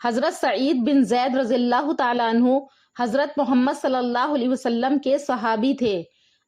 حضرت سعید بن زید رضی اللہ تعالیٰ عنہ حضرت محمد صلی اللہ علیہ وسلم کے صحابی تھے۔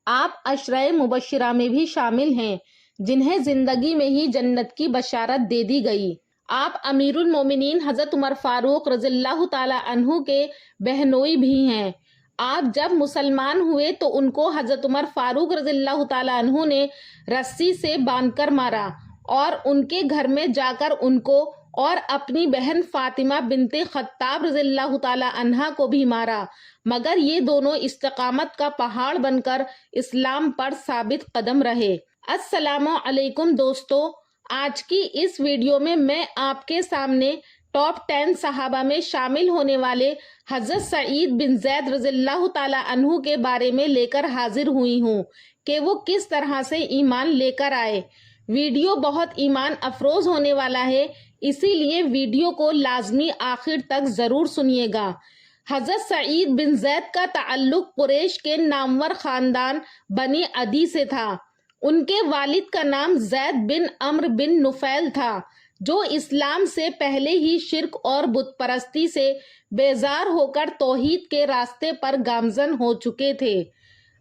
آپ عشرۂ مبشرہ میں بھی شامل ہیں جنہیں زندگی میں ہی جنت کی بشارت دے دی گئی۔ آپ امیر المومنین حضرت عمر فاروق رضی اللہ تعالیٰ عنہ کے بہنوئی بھی ہیں۔ آپ جب مسلمان ہوئے تو ان کو حضرت عمر فاروق رضی اللہ تعالیٰ عنہ نے رسی سے باندھ کر مارا اور ان کے گھر میں جا کر ان کو اور اپنی بہن فاطمہ بنت خطاب رضی اللہ تعالیٰ عنہا کو بھی مارا، مگر یہ دونوں استقامت کا پہاڑ بن کر اسلام پر ثابت قدم رہے۔ السلام علیکم دوستو، آج کی اس ویڈیو میں آپ کے سامنے ٹاپ 10 صحابہ میں شامل ہونے والے حضرت سعید بن زید رضی اللہ تعالیٰ عنہ کے بارے میں لے کر حاضر ہوئی ہوں کہ وہ کس طرح سے ایمان لے کر آئے۔ ویڈیو بہت ایمان افروز ہونے والا ہے، اسی لیے ویڈیو کو لازمی آخر تک ضرور سنیے گا۔ حضرت سعید بن زید کا تعلق قریش کے نامور خاندان بنی عدی سے تھا۔ ان کے والد کا نام زید بن عمرو بن نفیل تھا، جو اسلام سے پہلے ہی شرک اور بت پرستی سے بیزار ہو کر توحید کے راستے پر گامزن ہو چکے تھے۔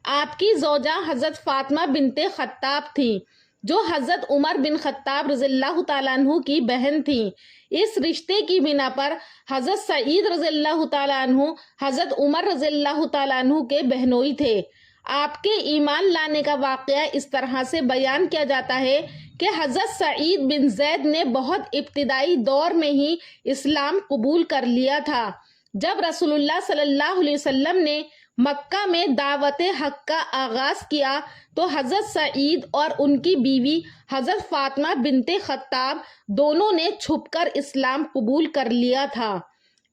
آپ کی زوجہ حضرت فاطمہ بنت خطاب تھیں، جو حضرت عمر بن خطاب رضی اللہ تعالیٰ عنہ کی بہن تھیں۔ اس رشتے کی بنا پر حضرت سعید رضی اللہ تعالیٰ عنہ حضرت عمر رضی اللہ تعالیٰ عنہ کے بہنوئی تھے۔ آپ کے ایمان لانے کا واقعہ اس طرح سے بیان کیا جاتا ہے کہ حضرت سعید بن زید نے بہت ابتدائی دور میں ہی اسلام قبول کر لیا تھا۔ جب رسول اللہ صلی اللہ علیہ وسلم نے مکہ میں دعوت حق کا آغاز کیا تو حضرت سعید اور ان کی بیوی حضرت فاطمہ بنت خطاب دونوں نے چھپ کر اسلام قبول کر لیا تھا۔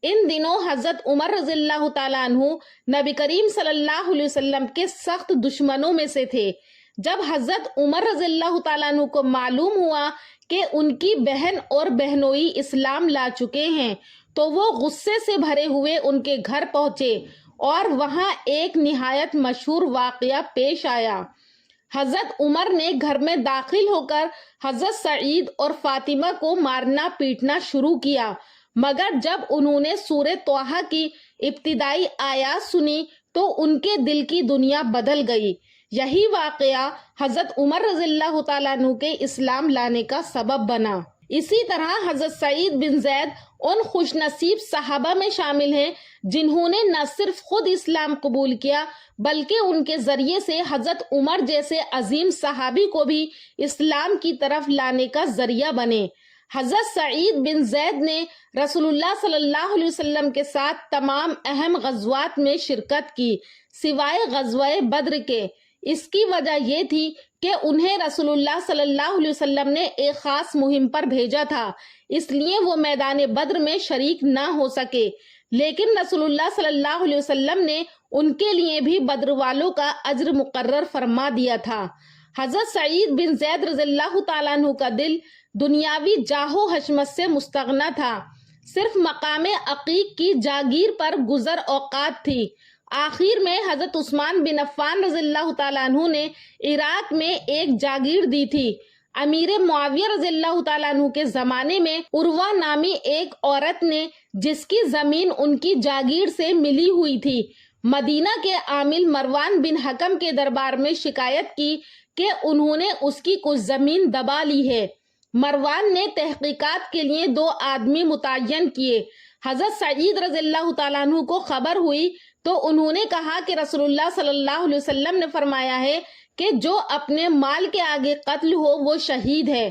ان دنوں حضرت عمر رضی اللہ تعالیٰ عنہ نبی کریم صلی اللہ علیہ وسلم کے سخت دشمنوں میں سے تھے۔ جب حضرت عمر رضی اللہ تعالیٰ عنہ کو معلوم ہوا کہ ان کی بہن اور بہنوئی اسلام لا چکے ہیں تو وہ غصے سے بھرے ہوئے ان کے گھر پہنچے اور وہاں ایک نہایت مشہور واقعہ پیش آیا۔ حضرت عمر نے گھر میں داخل ہو کر حضرت سعید اور فاطمہ کو مارنا پیٹنا شروع کیا، مگر جب انہوں نے سورہ طٰہٰ کی ابتدائی آیات سنی تو ان کے دل کی دنیا بدل گئی۔ یہی واقعہ حضرت عمر رضی اللہ تعالیٰ عنہ کے اسلام لانے کا سبب بنا۔ اسی طرح حضرت سعید بن زید ان خوش نصیب صحابہ میں شامل ہیں جنہوں نے نہ صرف خود اسلام قبول کیا بلکہ ان کے ذریعے سے حضرت عمر جیسے عظیم صحابی کو بھی اسلام کی طرف لانے کا ذریعہ بنے۔ حضرت سعید بن زید نے رسول اللہ صلی اللہ علیہ وسلم کے ساتھ تمام اہم غزوات میں شرکت کی سوائے غزوہ بدر کے۔ اس کی وجہ یہ تھی کہ انہیں رسول اللہ صلی اللہ علیہ وسلم نے ایک خاص مہم پر بھیجا تھا، اس لیے وہ میدان بدر میں شریک نہ ہو سکے، لیکن رسول اللہ صلی اللہ علیہ وسلم نے ان کے لیے بھی بدر والوں کا اجر مقرر فرما دیا تھا۔ حضرت سعید بن زید رضی اللہ تعالیٰ عنہ کا دل دنیاوی جاہ و حشمت سے مستغنی تھا، صرف مقام عقیق کی جاگیر پر گزر اوقات تھی۔ آخر میں حضرت عثمان بن عفان رضی اللہ تعالیٰ عنہ نے عراق میں ایک جاگیر دی تھی۔ امیر معاویہ رضی اللہ تعالیٰ عنہ کے زمانے میں عروہ نامی ایک عورت نے، جس کی زمین ان کی جاگیر سے ملی ہوئی تھی، مدینہ کے عامل مروان بن حکم کے دربار میں شکایت کی کہ انہوں نے اس کی کچھ زمین دبا لی ہے۔ مروان نے تحقیقات کے لیے 2 آدمی متعین کیے۔ حضرت سعید رضی اللہ تعالیٰ عنہ کو خبر ہوئی تو انہوں نے کہا کہ رسول اللہ صلی اللہ علیہ وسلم نے فرمایا ہے کہ جو اپنے مال کے آگے قتل ہو وہ شہید ہے۔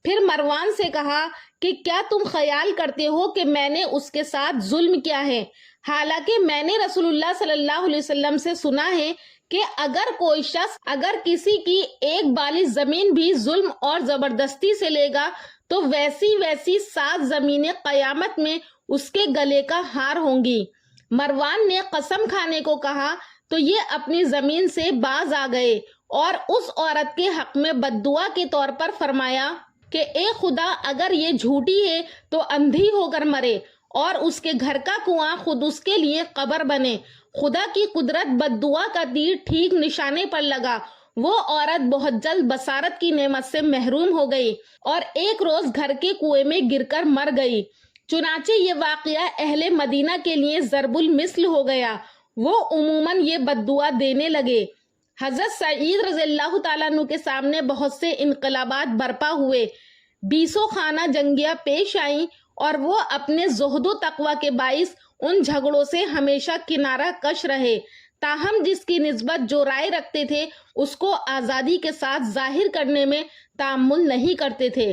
پھر مروان سے کہا کہ کیا تم خیال کرتے ہو کہ میں نے اس کے ساتھ ظلم کیا ہے؟ حالانکہ میں نے رسول اللہ صلی اللہ علیہ وسلم سے سنا ہے کہ اگر کوئی شخص اگر کسی کی ایک بالی زمین بھی ظلم اور زبردستی سے لے گا تو ویسی 7 زمینیں قیامت میں اس کے گلے کا ہار ہوں گی۔ مروان نے قسم کھانے کو کہا تو یہ اپنی زمین سے باز آ گئے اور اس عورت کے حق میں بددعا کے طور پر فرمایا کہ اے خدا، اگر یہ جھوٹی ہے تو اندھی ہو کر مرے اور اس کے گھر کا کنواں خود اس کے لیے قبر بنے۔ خدا کی قدرت بددعا کا تیر ٹھیک نشانے پر لگا۔ وہ عورت بہت جلد بصارت کی نعمت سے محروم ہو گئی اور ایک روز گھر کے کنویں میں گر کر مر گئی۔ چنانچہ یہ واقعہ اہل مدینہ کے لیے ضرب المثل ہو گیا، وہ عموماً یہ بددعا دینے لگے۔ حضرت سعید رضی اللہ تعالیٰ عنہ کے سامنے بہت سے انقلابات برپا ہوئے، 20 خانہ جنگیاں پیش آئیں اور وہ اپنے زہد و تقوی کے باعث ان جھگڑوں سے ہمیشہ کنارہ کش رہے، تاہم جس کی نسبت جو رائے رکھتے تھے اس کو آزادی کے ساتھ ظاہر کرنے میں تأمل نہیں کرتے تھے۔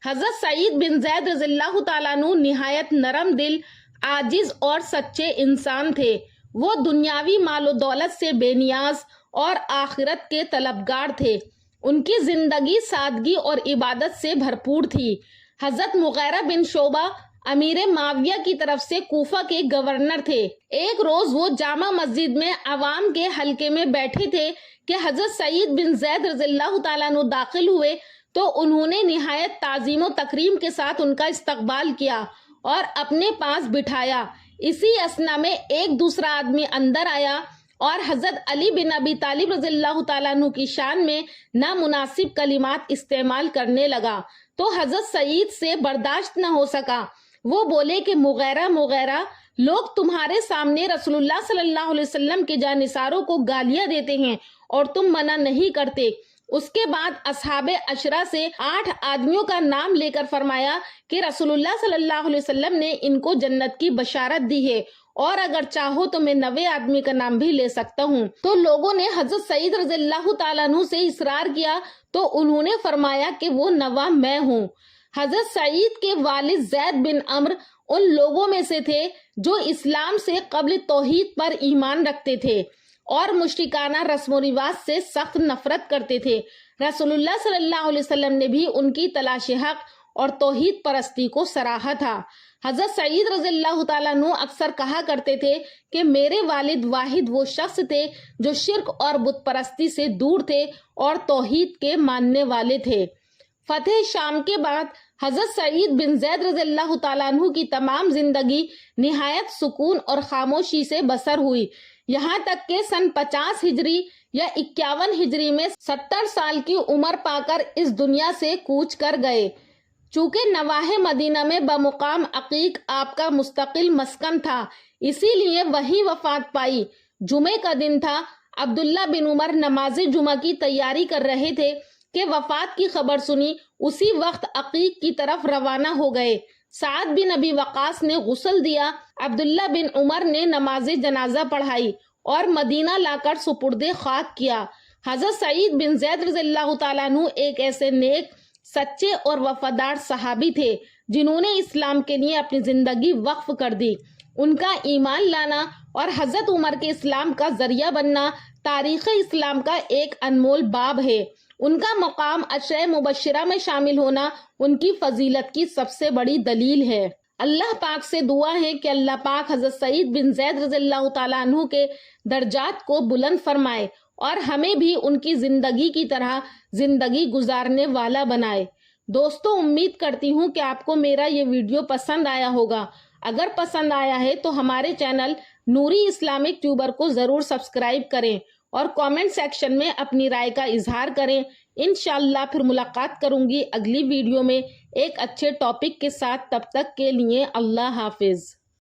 حضرت سعید بن زید رضی اللہ تعالیٰ عنہ نہایت نرم دل، عاجز اور سچے انسان تھے۔ وہ دنیاوی مال و دولت سے بے نیاز اور آخرت کے طلبگار تھے۔ ان کی زندگی سادگی اور عبادت سے بھرپور تھی۔ حضرت مغیرہ بن شعبہ امیر معاویہ کی طرف سے کوفہ کے گورنر تھے۔ ایک روز وہ جامع مسجد میں عوام کے حلقے میں بیٹھے تھے کہ حضرت سعید بن زید رضی اللہ تعالیٰ عنہ داخل ہوئے تو انہوں نے نہایت تعظیم و تکریم کے ساتھ ان کا استقبال کیا اور اپنے پاس بٹھایا۔ اسی اثنا میں ایک دوسرا آدمی اندر آیا اور حضرت علی بن ابی طالب رضی اللہ تعالیٰ عنہ کی شان میں نامناسب کلمات استعمال کرنے لگا تو حضرت سعید سے برداشت نہ ہو سکا۔ وہ بولے کہ مغیرہ، لوگ تمہارے سامنے رسول اللہ صلی اللہ علیہ وسلم کے جانثاروں کو گالیاں دیتے ہیں اور تم منع نہیں کرتے۔ اس کے بعد اصحاب عشرہ سے 8 آدمیوں کا نام لے کر فرمایا کہ رسول اللہ صلی اللہ علیہ وسلم نے ان کو جنت کی بشارت دی ہے، اور اگر چاہو تو میں 9 آدمی کا نام بھی لے سکتا ہوں۔ تو لوگوں نے حضرت سعید رضی اللہ تعالیٰ عنہ سے اصرار کیا تو انہوں نے فرمایا کہ وہ 9 میں ہوں۔ حضرت سعید کے والد زید بن عمرو ان لوگوں میں سے تھے جو اسلام سے قبل توحید پر ایمان رکھتے تھے اور مشرکانہ رسم و رواج سے سخت نفرت کرتے تھے۔ رسول اللہ صلی اللہ علیہ وسلم نے بھی ان کی تلاش حق اور توحید پرستی کو سراہا تھا۔ حضرت سعید رضی اللہ تعالیٰ عنہ اکثر کہا کرتے تھے کہ میرے والد واحد وہ شخص تھے جو شرک اور بت پرستی سے دور تھے اور توحید کے ماننے والے تھے۔ فتح شام کے بعد حضرت سعید بن زید رضی اللہ تعالیٰ عنہ کی تمام زندگی نہایت سکون اور خاموشی سے بسر ہوئی، یہاں تک کہ سن 50 ہجری یا 51 ہجری میں 70 سال کی عمر پا کر اس دنیا سے کوچ کر گئے۔ چونکہ نواح مدینہ میں بمقام عقیق آپ کا مستقل مسکن تھا، اسی لیے وہیں وفات پائی۔ جمعے کا دن تھا، عبداللہ بن عمر نماز جمعہ کی تیاری کر رہے تھے کہ وفات کی خبر سنی، اسی وقت عقیق کی طرف روانہ ہو گئے۔ سعد بن ابی وقاص نے غسل دیا، عبداللہ بن عمر نے نماز جنازہ پڑھائی اور مدینہ لا کر سپرد خاک کیا۔ حضرت سعید بن زید رضی اللہ تعالیٰ عنہ ایک ایسے نیک، سچے اور وفادار صحابی تھے جنہوں نے اسلام کے لیے اپنی زندگی وقف کر دی۔ ان کا ایمان لانا اور حضرت عمر کے اسلام کا ذریعہ بننا تاریخ اسلام کا ایک انمول باب ہے۔ ان کا مقام عشرہ مبشرہ میں شامل ہونا ان کی فضیلت کی سب سے بڑی دلیل ہے۔ اللہ پاک سے دعا ہے کہ اللہ پاک حضرت سعید بن زید رضی اللہ تعالیٰ عنہ کے درجات کو بلند فرمائے اور ہمیں بھی ان کی زندگی کی طرح زندگی گزارنے والا بنائے۔ دوستو، امید کرتی ہوں کہ آپ کو میرا یہ ویڈیو پسند آیا ہوگا۔ اگر پسند آیا ہے تو ہمارے چینل نوری اسلامک ٹیوبر کو ضرور سبسکرائب کریں اور کامنٹ سیکشن میں اپنی رائے کا اظہار کریں۔ انشاءاللہ پھر ملاقات کروں گی اگلی ویڈیو میں ایک اچھے ٹاپک کے ساتھ۔ تب تک کے لیے اللہ حافظ۔